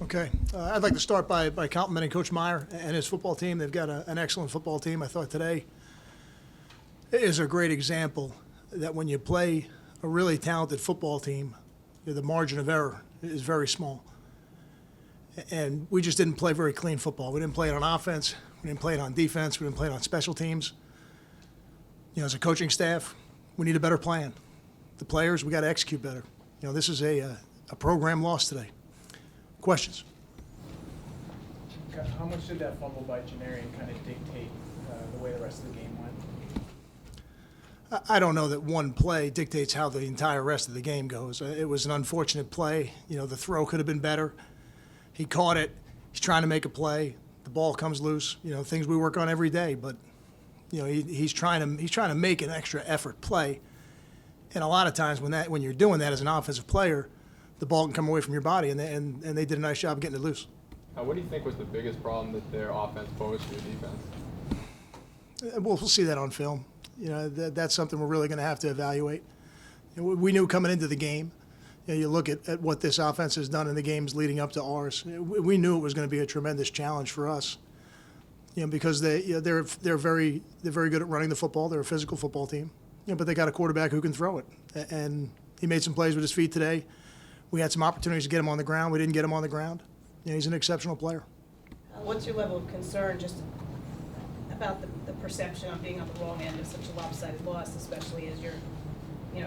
Okay. I'd like to start by complimenting Coach Meyer and his football team. They've got an excellent football team. I thought today is a great example that when you play a really talented football team, the margin of error is very small. And we just didn't play very clean football. We didn't play it on offense. We didn't play it on defense. We didn't play it on special teams. As a coaching staff, we need a better plan. The players, we got to execute better. This is a program loss today. Questions? How much did that fumble by Janarian kind of dictate the way the rest of the game went? I don't know that one play dictates how the entire rest of the game goes. It was an unfortunate play. The throw could have been better. He caught it. He's trying to make a play. The ball comes loose. Things we work on every day. But he's trying to make an extra effort play. And a lot of times when you're doing that as an offensive player, the ball can come away from your body, and they did a nice job of getting it loose. What do you think was the biggest problem that their offense posed to your defense? We'll see that on film. That's something we're really going to have to evaluate. We knew coming into the game. You look at what this offense has done in the games leading up to ours. We knew it was going to be a tremendous challenge for us. Because they're very good at running the football. They're a physical football team. But they got a quarterback who can throw it, and he made some plays with his feet today. We had some opportunities to get him on the ground. We didn't get him on the ground. He's an exceptional player. What's your level of concern just about the perception of being on the wrong end of such a lopsided loss, especially as you're,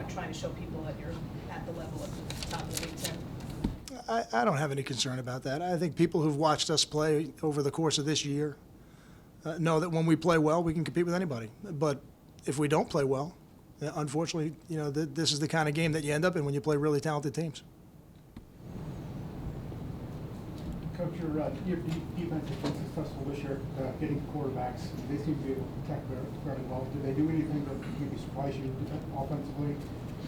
trying to show people that you're at the level of the top of the Big Ten? I don't have any concern about that. I think people who've watched us play over the course of this year know that when we play well, we can compete with anybody. But if we don't play well, unfortunately, this is the kind of game that you end up in when you play really talented teams. Coach, your defense has been successful this year getting quarterbacks. They seem to be able to protect very well. Did they do anything that maybe surprise you offensively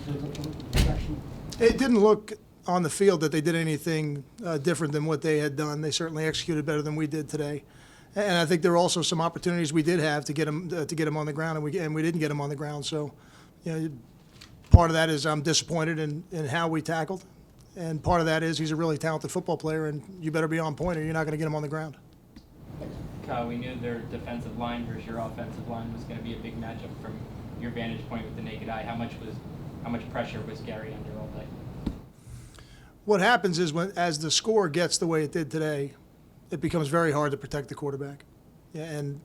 in terms of protection? It didn't look on the field that they did anything different than what they had done. They certainly executed better than we did today. And I think there were also some opportunities we did have to get him on the ground, and we didn't get him on the ground. So, part of that is I'm disappointed in how we tackled. And part of that is he's a really talented football player, and you better be on point or you're not going to get him on the ground. Kyle, we knew their defensive line versus your offensive line was going to be a big matchup from your vantage point with the naked eye. How much pressure was Gary under all day? What happens is as the score gets the way it did today, it becomes very hard to protect the quarterback. And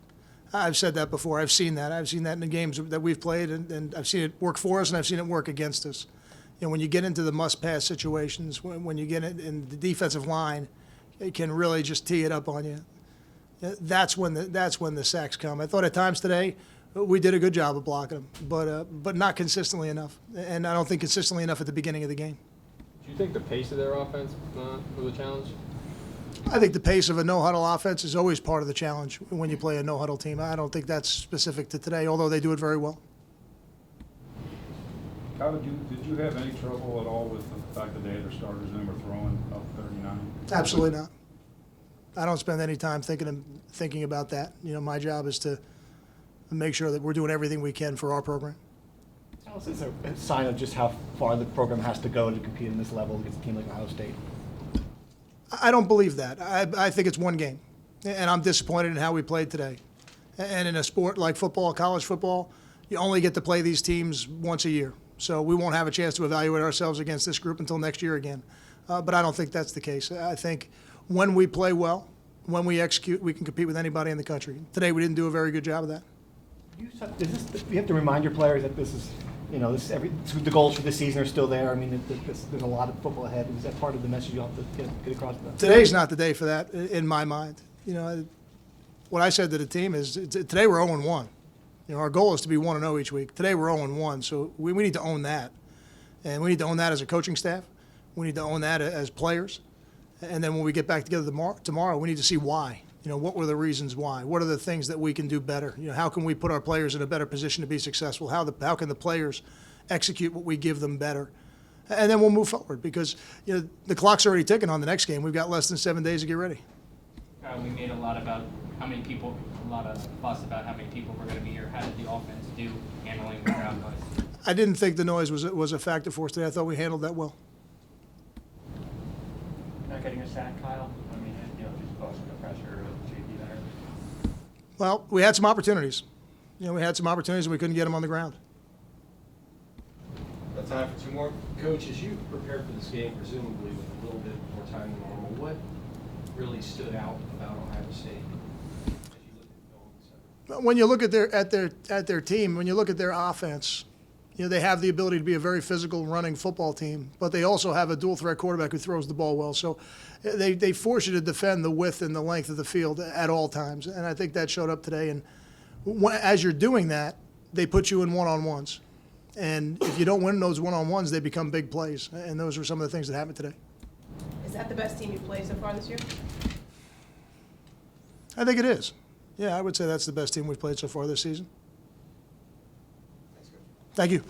I've said that before. I've seen that. I've seen that in the games that we've played, and I've seen it work for us, and I've seen it work against us. When you get into the must-pass situations, when you get in the defensive line, it can really just tee it up on you. That's when the sacks come. I thought at times today we did a good job of blocking them, but not consistently enough, and I don't think consistently enough at the beginning of the game. Do you think the pace of their offense was a challenge? I think the pace of a no-huddle offense is always part of the challenge when you play a no-huddle team. I don't think that's specific to today, although they do it very well. How did you have any trouble at all with the fact that they had their starters in were throwing up 39? Absolutely not. I don't spend any time thinking about that. My job is to make sure that we're doing everything we can for our program. It's a sign of just how far the program has to go to compete in this level against a team like Ohio State. I don't believe that. I think it's one game, and I'm disappointed in how we played today. And in a sport like football, college football, you only get to play these teams once a year. So we won't have a chance to evaluate ourselves against this group until next year again. But I don't think that's the case. I think when we play well, when we execute, we can compete with anybody in the country. Today we didn't do a very good job of that. You have to remind your players that this is, the goals for this season are still there. I mean, there's a lot of football ahead. Is that part of the message you have to get across to them? Today's not the day for that, in my mind. What I said to the team is today we're 0-1. Our goal is to be 1-0 each week. Today we're 0-1, so we need to own that. And we need to own that as a coaching staff. We need to own that as players. And then when we get back together tomorrow, we need to see why. What were the reasons why? What are the things that we can do better? How can we put our players in a better position to be successful? How can the players execute what we give them better? And then we'll move forward because the clock's already ticking on the next game. We've got less than 7 days to get ready. We made a lot of fuss about how many people were going to be here. How did the offense do handling the crowd noise? I didn't think the noise was a factor for us today. I thought we handled that well. getting a sack, Kyle? I mean, just causing the pressure of JP there. Well, we had some opportunities. We had some opportunities and we couldn't get them on the ground. Got time for two more? Coach, as you prepared for this game, presumably with a little bit more time than normal, what really stood out about Ohio State as you look at going seven? When you look at their team, when you look at their offense, they have the ability to be a very physical running football team, but they also have a dual threat quarterback who throws the ball well. So they force you to defend the width and the length of the field at all times, and I think that showed up today. And as you're doing that, they put you in one-on-ones. And if you don't win those one-on-ones, they become big plays. And those are some of the things that happened today. Is that the best team you've played so far this year? I think it is. Yeah, I would say that's the best team we've played so far this season. Thank you.